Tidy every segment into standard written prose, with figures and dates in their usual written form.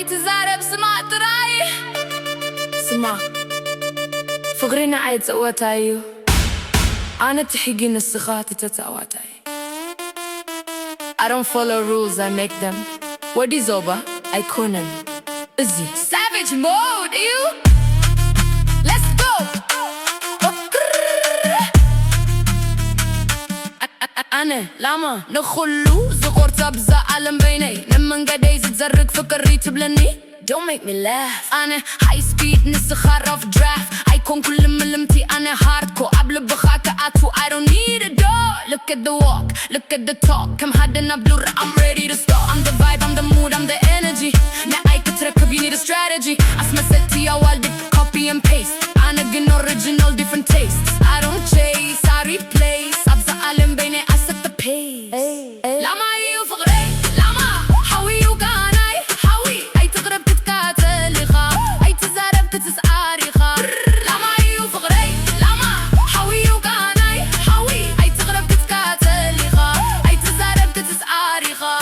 تزارب سمعت راي سمع فقرنا عيد سواتايو أنا تحقي نسخاتي تتسواتاي I don't follow rules, I make them. What is over? I couldn't. Izzy. Savage mode, you. Let's go. أنا لما نخلو زغورت أبزا عالم بيني لمن قدي زتزرق فكري تبلني. Don't make me laugh. أنا high speed نسخة rough draft. هيكون كل ملمتي أنا hardcore. قبل بخاك أتو I don't need a door. Look at the walk, look at the talk. كم حدنا blur, I'm ready to start. I'm the vibe, I'm the mood, I'm the energy. Now I could تركب, you need a strategy. أسمع ستي يا والدي copy and paste. أنا جن original different tastes. I don't chase, I replace. أبزا عالم بيني I set the pace. لما يو فغري لما حوي وقاناي حوي أي تغرب تتكاتلي خا أي تزارب تتسعاري خا لما يو فغري لما حوي وقاناي حوي أي تغرب تتكاتلي خا أي تزارب تتسعاري خا.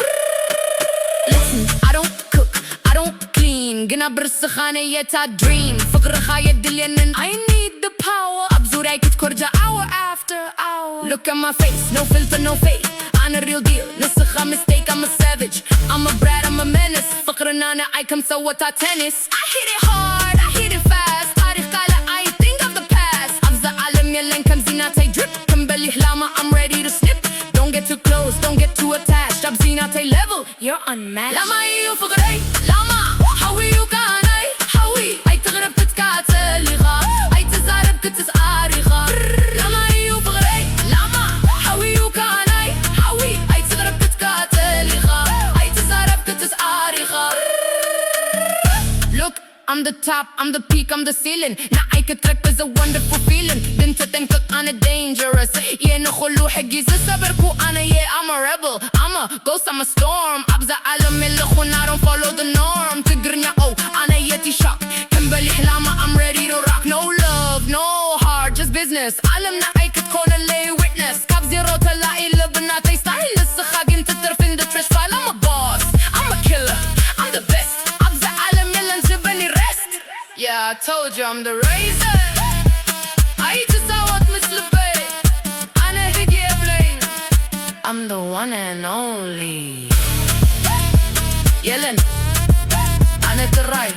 Listen, I don't cook, I don't clean قنا برسخانية تا dream فقر خايد لأن I need the power أبزوري كتكرجة hour after hour. Look at my face, no filter, no fake. I'm a real deal, نسخة mistake, I'm a savage. I'm a brat, I'm a menace. فقرنا أنا I come so what I tennis. I hit it hard, I hit it fast. تاريخ قالة I think of the past. أفزع عالم يلين كم زيناتي drip. كم بلي حلامة I'm ready to snip. Don't get too close, don't get too attached. أب زيناتي level, you're unmatched. لما يو فقري لما حوي وكاني حوي أي تغرب تتكاتلي غا أي تزارب كتسعاري غا لما يو فقري لما حوي وكاني حوي أي تغرب تتكاتلي غا أي تزارب كتسعاري غا. Look, I'm the top, I'm the peak, I'm the ceiling. Now I could track is a wonderful feeling. Didn't think أنا dangerous. Yeah, نخلو حقي سبركو أنا yeah I'm a rebel. I'm a ghost, I'm a storm. أبزع عالم اللخون I don't follow the norm. تقرني أو أنا يتي shock. كم بلي حلامة I'm ready to rock. No love, no heart, just business. عالمنا I could call a lay witness. كاب زيرو تلاقي لبناتي ستايل لسخاق انت ترفين the trash file. I'm a boss, I'm a killer, I'm the best. أبزع عالم يلا نجبني rest. Yeah, I told you I'm the razor. I just out مثل بي أنا هدي أبلين. I'm the one and only. يلن أنا تراي